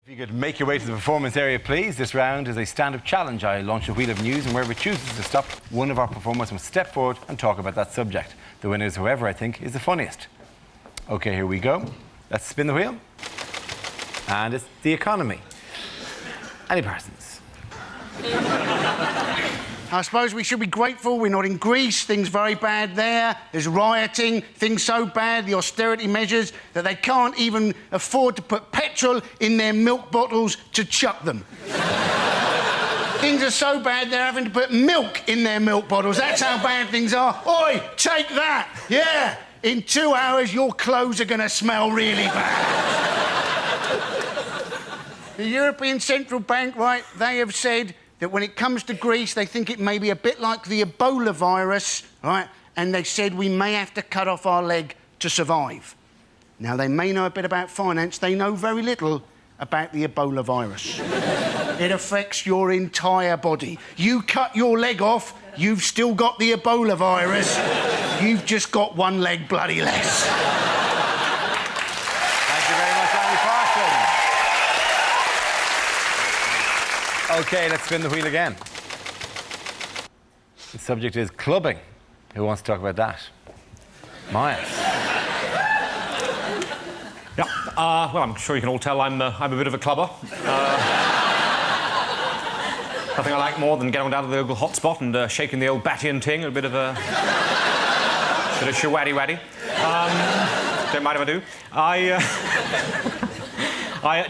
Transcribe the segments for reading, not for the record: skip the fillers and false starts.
If you could make your way to the performance area, please. This round is a stand-up challenge. I launch a wheel of news, and wherever it chooses to stop, one of our performers must step forward and talk about that subject. The winner is whoever I think is the funniest. OK, here we go. Let's spin the wheel. And it's the economy. Any persons? I suppose we should be grateful we're not in Greece. Things very bad there. There's rioting. Things so bad, the austerity measures, that they can't even afford to put petrol in their milk bottles to chuck them. Things are so bad they're having to put milk in their milk bottles. That's how bad things are. Oi, take that! Yeah, in 2 hours your clothes are going to smell really bad. The European Central Bank, right, they have said that when it comes to Greece, they think it may be a bit like the Ebola virus, right? And they said we may have to cut off our leg to survive. Now, they may know a bit about finance. They know very little about the Ebola virus. It affects your entire body. You cut your leg off, you've still got the Ebola virus. You've just got one leg bloody less. Thank you very much, Andy Patterson. OK, let's spin the wheel again. The subject is clubbing. Who wants to talk about that? Miles. Yeah, well, I'm sure you can all tell I'm a bit of a clubber. Nothing I like more than getting down to the local hotspot and shaking the old batty and ting, a bit of shawaddy-waddy. Don't mind if I do.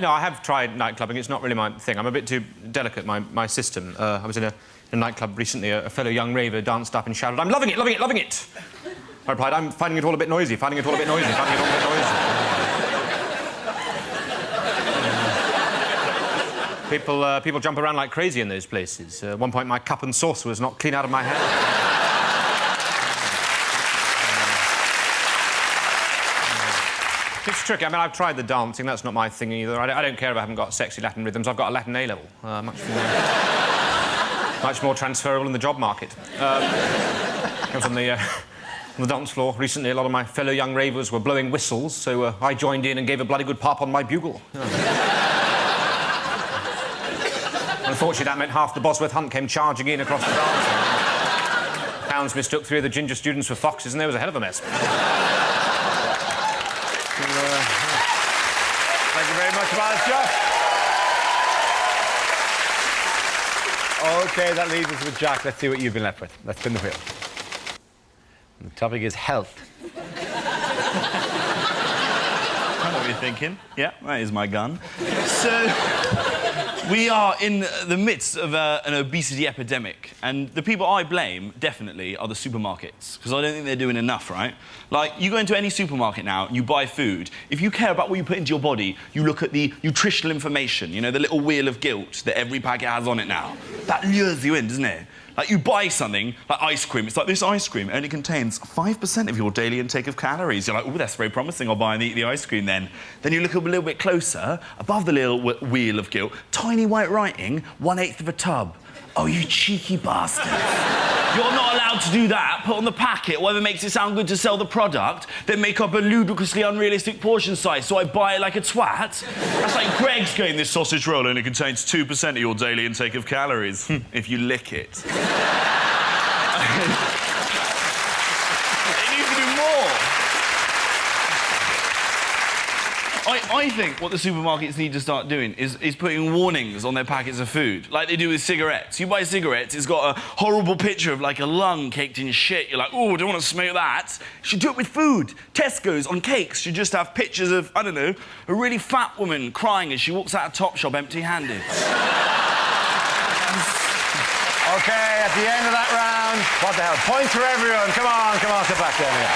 No, I have tried nightclubbing. It's not really my thing. I'm a bit too delicate, my system. I was in a nightclub recently. A fellow young raver danced up and shouted, "I'm loving it, loving it, loving it!" I replied, "I'm finding it all a bit noisy, finding it all a bit noisy, finding it all a bit noisy." People jump around like crazy in those places. At one point, my cup and saucer was knocked clean out of my hand. It's tricky. I mean, I've tried the dancing. That's not my thing either. I don't care if I haven't got sexy Latin rhythms. I've got a Latin A-level. Much more transferable in the job market. I was on the dance floor recently. A lot of my fellow young ravers were blowing whistles, so I joined in and gave a bloody good pop on my bugle. Unfortunately, that meant half the Bosworth Hunt came charging in across the dance. Hounds mistook 3 of the ginger students for foxes, and there was a hell of a mess. Thank you very much, Miles. OK, that leaves us with Jack. Let's see what you've been left with. Let's spin the wheel. And the topic is health. I know what you're thinking. Yeah, that is my gun. So, we are in the midst of an obesity epidemic, and the people I blame, definitely, are the supermarkets, because I don't think they're doing enough, right? Like, you go into any supermarket now, you buy food. If you care about what you put into your body, you look at the nutritional information, you know, the little wheel of guilt that every packet has on it now. That lures you in, doesn't it? Like, you buy something, like ice cream. It's like, this ice cream only contains 5% of your daily intake of calories. You're like, oh, that's very promising. I'll buy and eat the ice cream then. Then you look up a little bit closer, above the little wheel of guilt, tiny white writing, 1/8 of a tub. Oh, you cheeky bastard. You're not allowed to do that. Put on the packet whatever makes it sound good to sell the product, then make up a ludicrously unrealistic portion size, so I buy it like a twat. That's like Greg's going, this sausage roll only contains 2% of your daily intake of calories, if you lick it. It needs to do more. I think what the supermarkets need to start doing is putting warnings on their packets of food, like they do with cigarettes. You buy cigarettes, it's got a horrible picture of, like, a lung caked in shit. You're like, oh, I don't want to smoke that. You should do it with food. Tesco's on cakes should just have pictures of, I don't know, a really fat woman crying as she walks out of Topshop empty-handed. OK, at the end of that round, what the hell? Points for everyone. Come on, sit back down here.